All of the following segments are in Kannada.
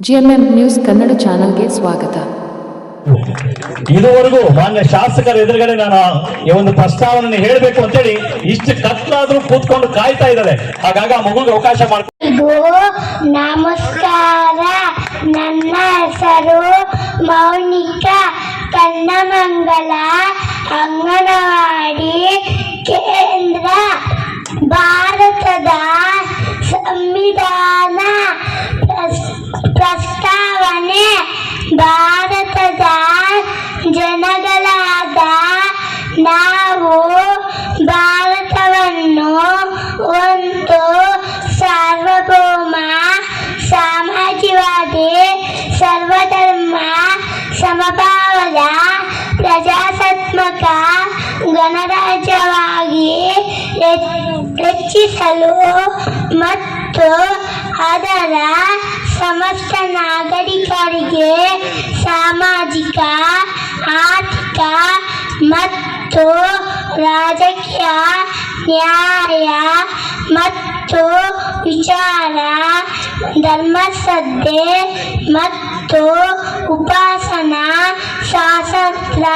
GMM ನ್ಯೂಸ್ ಕನ್ನಡ ಚಾನೆಲ್ಗೆ ಸ್ವಾಗತ. ಇದುವರೆಗೂ ಮಾನ್ಯ ಶಾಸಕರ ಎದುರುಗಡೆ ನಾನು ಈ ಒಂದು ಪ್ರಸ್ತಾವನೆ ಹೇಳಬೇಕು ಅಂತೇಳಿ ಇಷ್ಟು ಕತ್ಲಾದ್ರೂ ಕೂತ್ಕೊಂಡು ಕಾಯ್ತಾ ಇದ್ದಾರೆ. ಹಾಗಾಗಿ ಆ ಮಗುಗೆ ಅವಕಾಶ ಮಾಡ್ಕೊಂಡು ನಮಸ್ಕಾರ. ನನ್ನ ಹೆಸರು ಮೌನಿಕಾ ಕನ್ನಮಂಗಲ, ಅಂಗನವಾಡಿ ಕೇಂದ್ರ. ಭಾರತದ ಸಂವಿಧಾನ ಪ್ರಸ್ತಾವನೆ. ಭಾರತದ ಜನಗಳಾದ ನಾವು ಭಾರತವನ್ನು ಒಂದು ಸಾರ್ವಭೌಮ ಸಾಮಾಜಿಕವಾದಿ ಸರ್ವಧರ್ಮ ಸಮಭಾವದ ಪ್ರಜಾಸತ್ತಾತ್ಮಕ ಗಣರಾಜ್ಯವಾಗಿ ರಚಿಸಲು ಮತ್ತು ಅದರ ಸಮಸ್ತ ನಾಗರಿಕರಿಗೆ ಸಾಮಾಜಿಕ, ಆರ್ಥಿಕ ಮತ್ತು ರಾಜಕೀಯ ನ್ಯಾಯ ಮತ್ತು ವಿಚಾರ, ಧರ್ಮಶ್ರದ್ಧೆ ಮತ್ತು ಉಪಾಸನಾ ಸ್ವಾತಂತ್ರ್ಯ,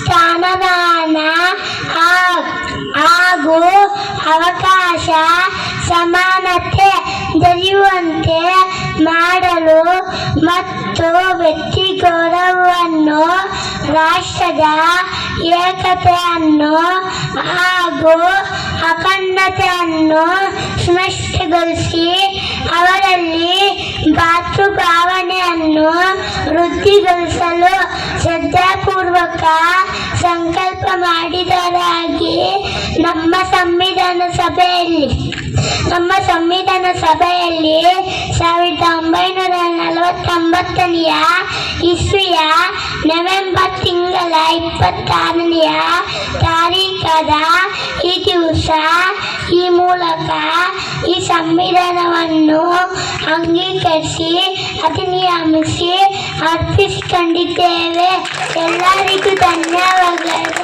ಸ್ಥಾನಮಾನ ಹಾಗೂ ಅವಕಾಶ ಸಮಾನತೆ ದೊರೆಯುವಂತೆ ಮಾಡಲು ಮತ್ತು ವ್ಯಕ್ತಿ ಗೌರವವನ್ನು, ರಾಷ್ಟ್ರದ ಏಕತೆಯನ್ನು ಹಾಗೂ ಅಖಂಡತೆಯನ್ನು ಸ್ಪಷ್ಟಗೊಳಿಸಿ ಅವರಲ್ಲಿ ಭಾತೃಭಾವನೆಯನ್ನು ವೃದ್ಧಿಗೊಳಿಸಲು ಶ್ರದ್ಧಾಪೂರ್ವಕ ಸಂಕಲ್ಪ ಮಾಡಿದರಾಗಿ ನಮ್ಮ ಸಂವಿಧಾನ ಸಭೆಯಲ್ಲಿ 1949 ಇಸ್ವಿಯ ನವೆಂಬರ್ ತಿಂಗಳ 26ನೇ ತಾರೀಖಾದ ಈ ದಿವಸ ಈ ಮೂಲಕ ಈ ಸಂವಿಧಾನವನ್ನು ಅಂಗೀಕರಿಸಿ ಅಧಿನಿಯಮಿಸಿ ಅರ್ಪಿಸಿಕೊಂಡಿದ್ದೇವೆ. ಎಲ್ಲರಿಗೂ ಧನ್ಯವಾದಗಳು.